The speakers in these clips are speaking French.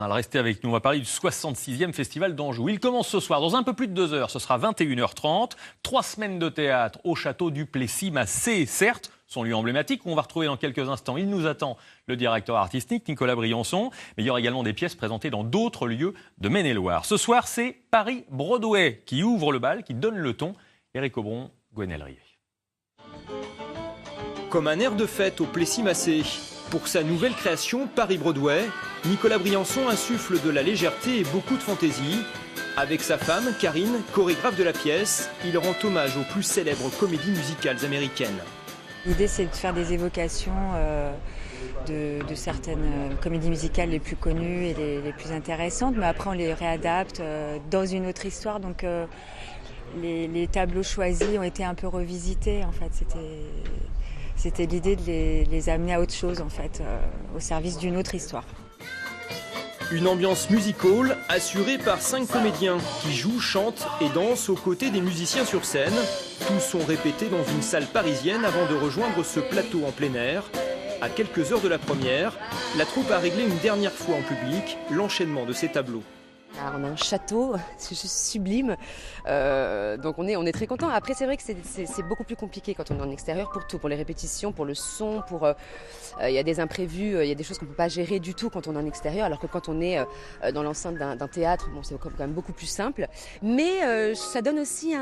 Alors restez avec nous, on va parler du 66e Festival d'Anjou. Il commence ce soir dans un peu plus de 2 heures, ce sera 21h30. 3 semaines de théâtre au château du Plessis-Massé, certes, son lieu emblématique, où on va retrouver dans quelques instants. Il nous attend le directeur artistique, Nicolas Briançon, mais il y aura également des pièces présentées dans d'autres lieux de Maine-et-Loire. Ce soir, c'est Paris-Broadway qui ouvre le bal, qui donne le ton. Éric Aubron, Gwenelle Rier. Comme un air de fête au Plessis-Massé. Pour sa nouvelle création, Paris-Broadway, Nicolas Briançon insuffle de la légèreté et beaucoup de fantaisie. Avec sa femme, Karine, chorégraphe de la pièce, il rend hommage aux plus célèbres comédies musicales américaines. L'idée, c'est de faire des évocations de certaines comédies musicales les plus connues et les plus intéressantes, mais après on les réadapte dans une autre histoire, donc les tableaux choisis ont été un peu revisités en fait. C'était l'idée de les amener à autre chose, en fait, au service d'une autre histoire. Une ambiance musical assurée par 5 comédiens qui jouent, chantent et dansent aux côtés des musiciens sur scène. Tous sont répétés dans une salle parisienne avant de rejoindre ce plateau en plein air. À quelques heures de la première, la troupe a réglé une dernière fois en public l'enchaînement de ces tableaux. Alors, on a un château, c'est juste sublime, donc on est très content. Après c'est vrai que c'est beaucoup plus compliqué quand on est en extérieur pour tout, pour les répétitions, pour le son, il y a des imprévus, il y a des choses qu'on ne peut pas gérer du tout quand on est en extérieur, alors que quand on est dans l'enceinte d'un théâtre, bon, c'est quand même beaucoup plus simple. Mais ça donne aussi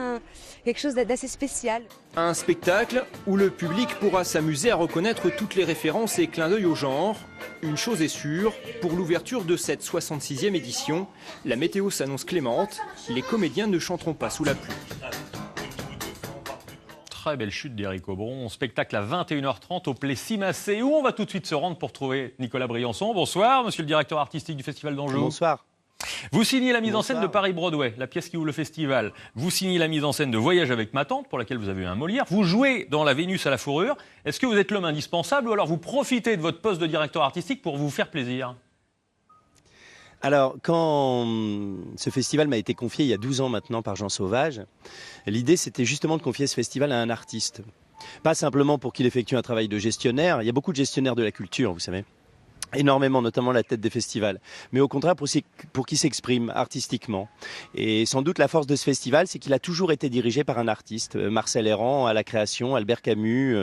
quelque chose d'assez spécial. Un spectacle où le public pourra s'amuser à reconnaître toutes les références et clins d'œil au genre. Une chose est sûre, pour l'ouverture de cette 66e édition, la météo s'annonce clémente, les comédiens ne chanteront pas sous la pluie. Très belle chute d'Éric Aubron, spectacle à 21h30 au Plessis-Massé, où on va tout de suite se rendre pour trouver Nicolas Briançon. Bonsoir, monsieur le directeur artistique du Festival d'Anjou. Bonsoir. Vous signez la mise en scène de Paris-Broadway, la pièce qui ouvre le festival. Vous signez la mise en scène de Voyage avec ma tante, pour laquelle vous avez eu un Molière. Vous jouez dans La Vénus à la fourrure. Est-ce que vous êtes l'homme indispensable ou alors vous profitez de votre poste de directeur artistique pour vous faire plaisir ? Alors, quand ce festival m'a été confié il y a 12 ans maintenant par Jean Sauvage, l'idée c'était justement de confier ce festival à un artiste. Pas simplement pour qu'il effectue un travail de gestionnaire. Il y a beaucoup de gestionnaires de la culture, vous savez. Énormément, notamment la tête des festivals, mais au contraire pour qu'il s'exprime artistiquement. Et sans doute la force de ce festival, c'est qu'il a toujours été dirigé par un artiste. Marcel Héran à la création, Albert Camus,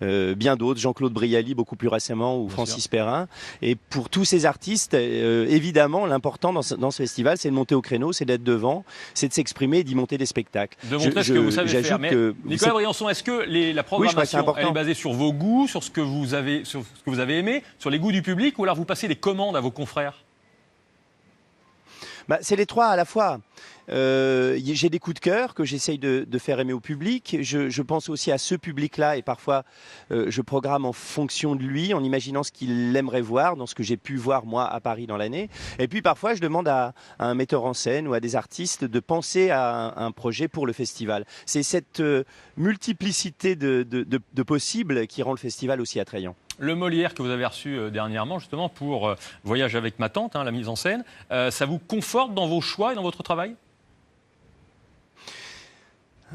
bien d'autres, Jean-Claude Brialy beaucoup plus récemment ou Francis Perrin. Et pour tous ces artistes, évidemment, l'important dans ce festival, c'est de monter au créneau, c'est d'être devant, c'est de s'exprimer et d'y monter des spectacles. De montrer ce que vous savez faire. Mais Nicolas Briançon, est-ce que la programmation elle est basée sur vos goûts, sur ce que vous avez aimé, sur les goûts du public, ou alors vous passez des commandes à vos confrères ? C'est les trois à la fois. J'ai des coups de cœur que j'essaye de faire aimer au public. Je pense aussi à ce public-là et parfois je programme en fonction de lui, en imaginant ce qu'il aimerait voir dans ce que j'ai pu voir moi à Paris dans l'année. Et puis parfois je demande à un metteur en scène ou à des artistes de penser à un projet pour le festival. C'est cette multiplicité de possibles qui rend le festival aussi attrayant. Le Molière que vous avez reçu dernièrement, justement, pour Voyage avec ma tante, la mise en scène, ça vous conforte dans vos choix et dans votre travail ?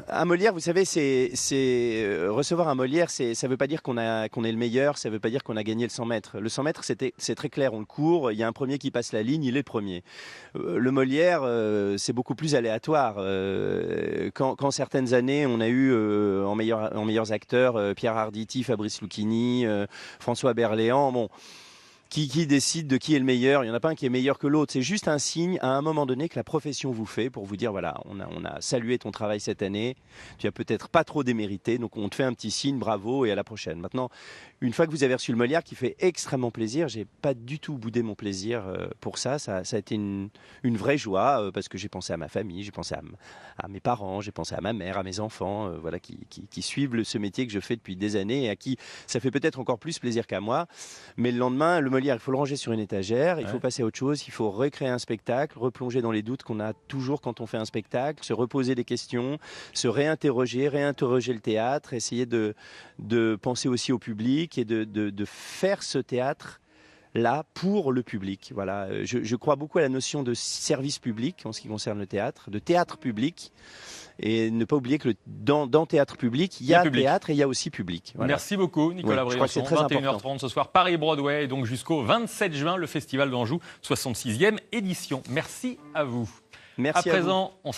Un Molière, vous savez, recevoir un Molière, ça ne veut pas dire qu'on est le meilleur, ça ne veut pas dire qu'on a gagné le 100 mètres. Le 100 mètres, c'est très clair, on le court, il y a un premier qui passe la ligne, il est le premier. Le Molière, c'est beaucoup plus aléatoire. Quand certaines années, on a eu en meilleurs acteurs Pierre Arditi, Fabrice Lucchini, François Berléand, bon... Qui décide de qui est le meilleur ? Il n'y en a pas un qui est meilleur que l'autre. C'est juste un signe, à un moment donné, que la profession vous fait pour vous dire, voilà, on a salué ton travail cette année, tu as peut-être pas trop démérité, donc on te fait un petit signe, bravo, et à la prochaine. Maintenant, une fois que vous avez reçu le Molière, qui fait extrêmement plaisir, j'ai pas du tout boudé mon plaisir pour ça. Ça a été une vraie joie, parce que j'ai pensé à ma famille, j'ai pensé à mes parents, j'ai pensé à ma mère, à mes enfants, voilà, qui suivent ce métier que je fais depuis des années et à qui ça fait peut-être encore plus plaisir qu'à moi. Mais le lendemain, le Molière, il faut le ranger sur une étagère, il faut passer à autre chose, il faut recréer un spectacle, replonger dans les doutes qu'on a toujours quand on fait un spectacle, se reposer des questions, se réinterroger le théâtre, essayer de penser aussi au public et de faire ce théâtre là pour le public. Voilà. Je crois beaucoup à la notion de service public en ce qui concerne le théâtre, de théâtre public. Et ne pas oublier que dans théâtre public, il y a théâtre et il y a aussi public. Voilà. Merci beaucoup, Nicolas Briançon. 21h30 ce soir, Paris-Broadway, et donc jusqu'au 27 juin, le Festival d'Anjou, 66e édition. Merci à vous. Merci à présent, on